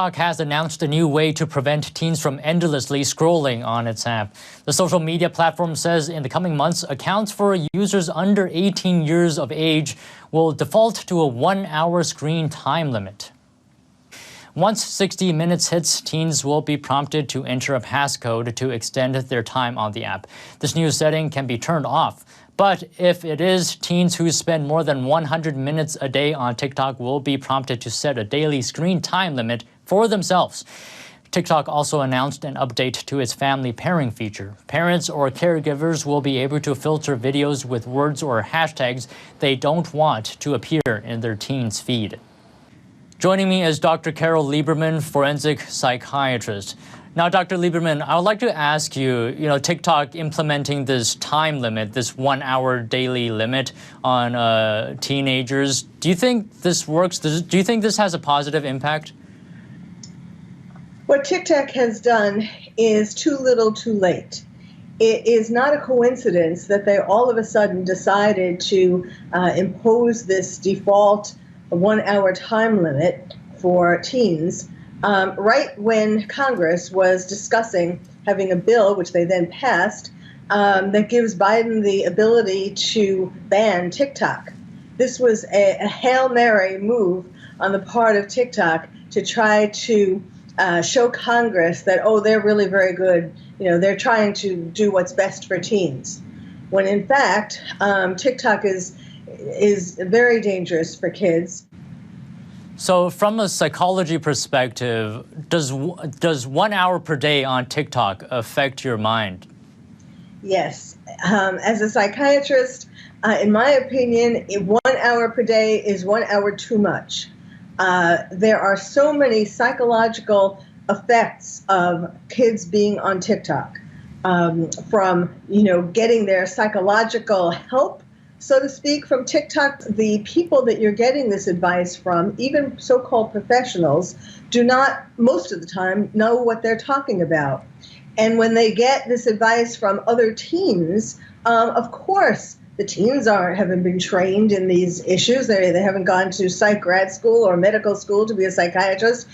TikTok has announced a new way to prevent teens from endlessly scrolling on its app. The social media platform says in the coming months, accounts for users under 18 years of age will default to a 1-hour screen time limit. Once 60 minutes hits, teens will be prompted to enter a passcode to extend their time on the app. This new setting can be turned off. But if it is, teens who spend more than 100 minutes a day on TikTok will be prompted to set a daily screen time limit for themselves. TikTok also announced an update to its family pairing feature. Parents or caregivers will be able to filter videos with words or hashtags they don't want to appear in their teen's feed. Joining me is Dr. Carole Lieberman, forensic psychiatrist. Now, Dr. Lieberman, I would like to ask you, TikTok implementing this time limit, this 1-hour daily limit on teenagers. Do you think this works? Do you think this has a positive impact? What TikTok has done is too little too late. It is not a coincidence that they all of a sudden decided to impose this default 1-hour time limit for teens right when Congress was discussing having a bill, which they then passed, that gives Biden the ability to ban TikTok. This was a Hail Mary move on the part of TikTok to try to show Congress that, oh, they're really very good. They're trying to do what's best for teens. When in fact, TikTok is very dangerous for kids. So from a psychology perspective, does 1 hour per day on TikTok affect your mind? Yes. As a psychiatrist, in my opinion, 1 hour per day is 1 hour too much. There are so many psychological effects of kids being on TikTok, from getting their psychological help, so to speak, from TikTok. The people that you're getting this advice from, even so-called professionals, do not, most of the time, know what they're talking about. And when they get this advice from other teens, of course, the teens haven't been trained in these issues. They haven't gone to psych grad school or medical school to be a psychiatrist.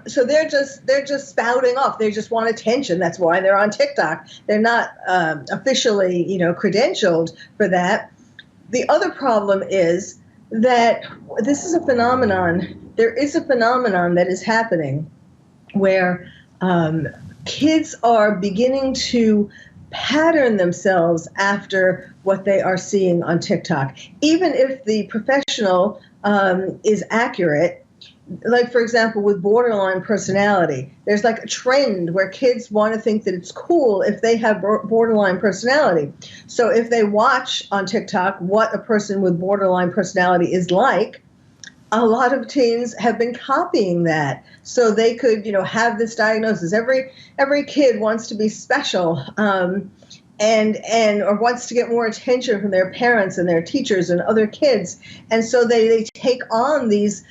So they're just spouting off. They just want attention. That's why they're on TikTok. They're not officially, credentialed for that. The other problem is that this is a phenomenon. There is a phenomenon that is happening where kids are beginning to pattern themselves after what they are seeing on TikTok. Even if the professional is accurate, like, for example, with borderline personality, there's like a trend where kids want to think that it's cool if they have borderline personality. So if they watch on TikTok what a person with borderline personality is like, a lot of teens have been copying that so they could, have this diagnosis. Every kid wants to be special, or wants to get more attention from their parents and their teachers and other kids, and so they take on these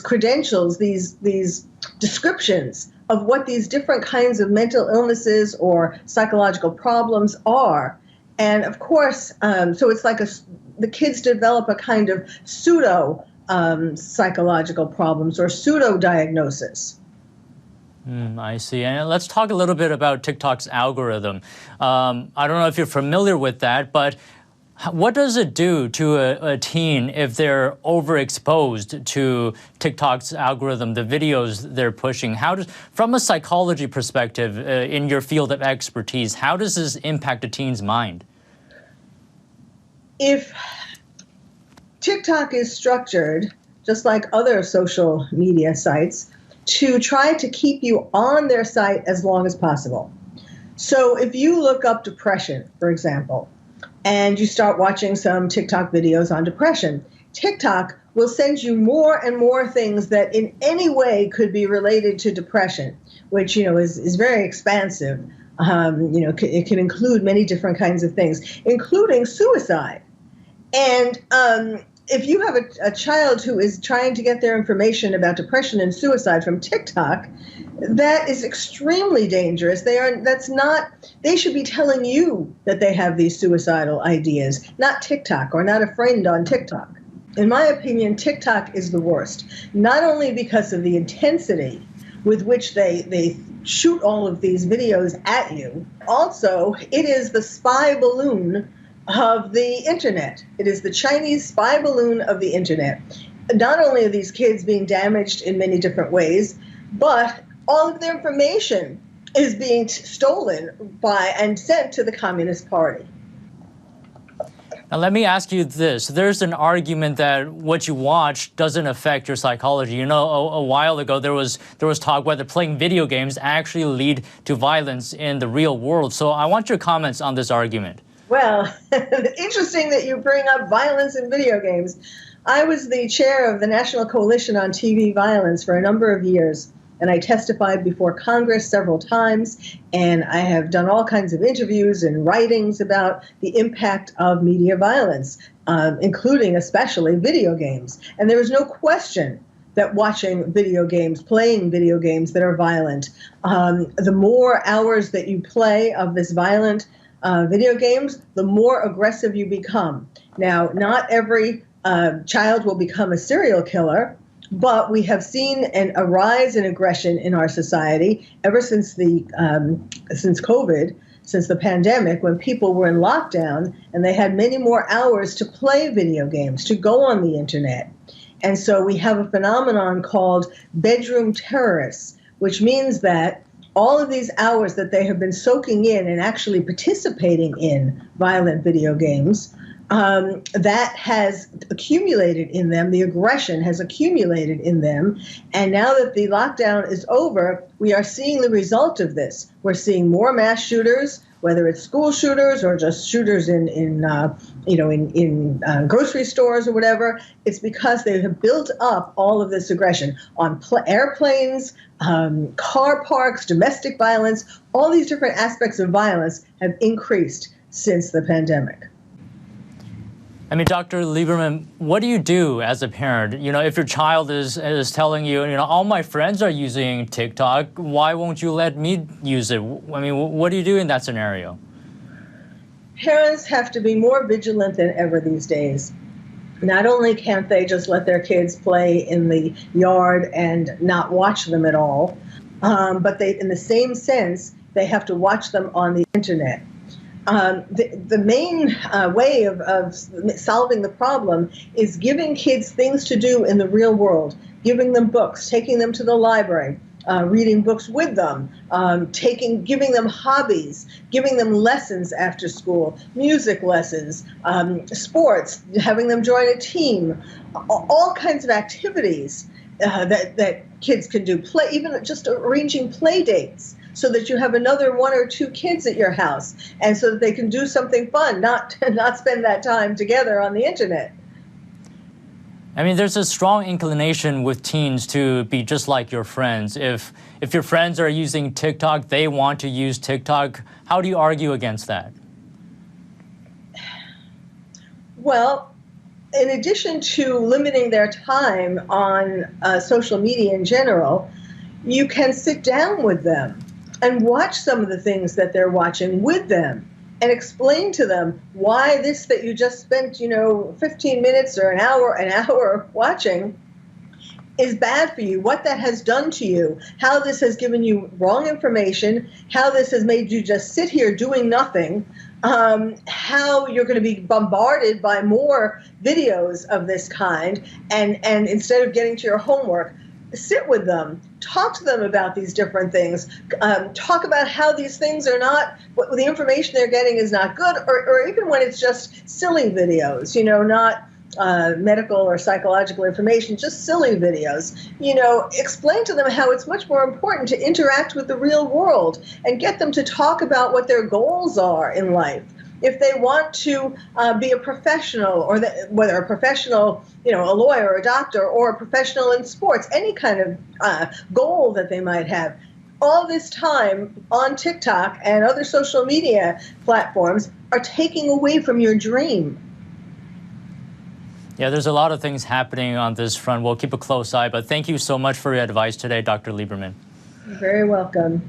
credentials, these descriptions of what these different kinds of mental illnesses or psychological problems are. And of course, so it's like the kids develop a kind of pseudo psychological problems or pseudo-diagnosis. I see. And let's talk a little bit about TikTok's algorithm. I don't know if you're familiar with that, but what does it do to a teen if they're overexposed to TikTok's algorithm, the videos they're pushing? From a psychology perspective, in your field of expertise, how does this impact a teen's mind? If TikTok is structured, just like other social media sites, to try to keep you on their site as long as possible. So if you look up depression, for example, and you start watching some TikTok videos on depression, TikTok will send you more and more things that in any way could be related to depression, which, is very expansive. It can include many different kinds of things, including suicide. And if you have a child who is trying to get their information about depression and suicide from TikTok, that is extremely dangerous. They should be telling you that they have these suicidal ideas, not TikTok or not a friend on TikTok. In my opinion, TikTok is the worst, not only because of the intensity with which they shoot all of these videos at you. Also, it is the spy balloon of the internet. It is the Chinese spy balloon of the internet. Not only are these kids being damaged in many different ways, but all of their information is being stolen by and sent to the Communist Party. Now, let me ask you this. There's an argument that what you watch doesn't affect your psychology. You know, a while ago, there was talk whether playing video games actually lead to violence in the real world. So I want your comments on this argument. Well, interesting that you bring up violence in video games. I was the chair of the National Coalition on TV Violence for a number of years, and I testified before Congress several times, and I have done all kinds of interviews and writings about the impact of media violence, including especially video games. And there is no question that watching video games, playing video games that are violent, the more hours that you play of this violent video games, the more aggressive you become. Now, not every child will become a serial killer, but we have seen a rise in aggression in our society ever since since COVID, since the pandemic, when people were in lockdown and they had many more hours to play video games, to go on the internet. And so we have a phenomenon called bedroom terrorists, which means that all of these hours that they have been soaking in and actually participating in violent video games, that has accumulated in them, the aggression has accumulated in them, and now that the lockdown is over, we are seeing the result of this. We're seeing more mass shooters, whether it's school shooters or just shooters in grocery stores or whatever. It's because they have built up all of this aggression on airplanes, car parks, domestic violence. All these different aspects of violence have increased since the pandemic. I mean, Dr. Lieberman, what do you do as a parent? You know, if your child is telling you, all my friends are using TikTok, why won't you let me use it? I mean, what do you do in that scenario? Parents have to be more vigilant than ever these days. Not only can't they just let their kids play in the yard and not watch them at all, but they, in the same sense, they have to watch them on the internet. The main way of solving the problem is giving kids things to do in the real world, giving them books, taking them to the library, reading books with them, giving them hobbies, giving them lessons after school, music lessons, sports, having them join a team, all kinds of activities that kids can do, even just arranging play dates, so that you have another 1 or 2 kids at your house, and so that they can do something fun, not spend that time together on the internet. I mean, there's a strong inclination with teens to be just like your friends. If your friends are using TikTok, they want to use TikTok. How do you argue against that? Well, in addition to limiting their time on social media in general, you can sit down with them and watch some of the things that they're watching with them and explain to them why this that you just spent, 15 minutes or an hour watching is bad for you, what that has done to you, how this has given you wrong information, how this has made you just sit here doing nothing, how you're going to be bombarded by more videos of this kind, and instead of getting to your homework, sit with them, talk to them about these different things, talk about how these things are not, the information they're getting is not good, or even when it's just silly videos, not medical or psychological information, just silly videos. Explain to them how it's much more important to interact with the real world and get them to talk about what their goals are in life. If they want to be a professional, or whether a professional, a lawyer or a doctor, or a professional in sports, any kind of goal that they might have, all this time on TikTok and other social media platforms are taking away from your dream. Yeah, there's a lot of things happening on this front. We'll keep a close eye, but thank you so much for your advice today, Dr. Lieberman. You're very welcome.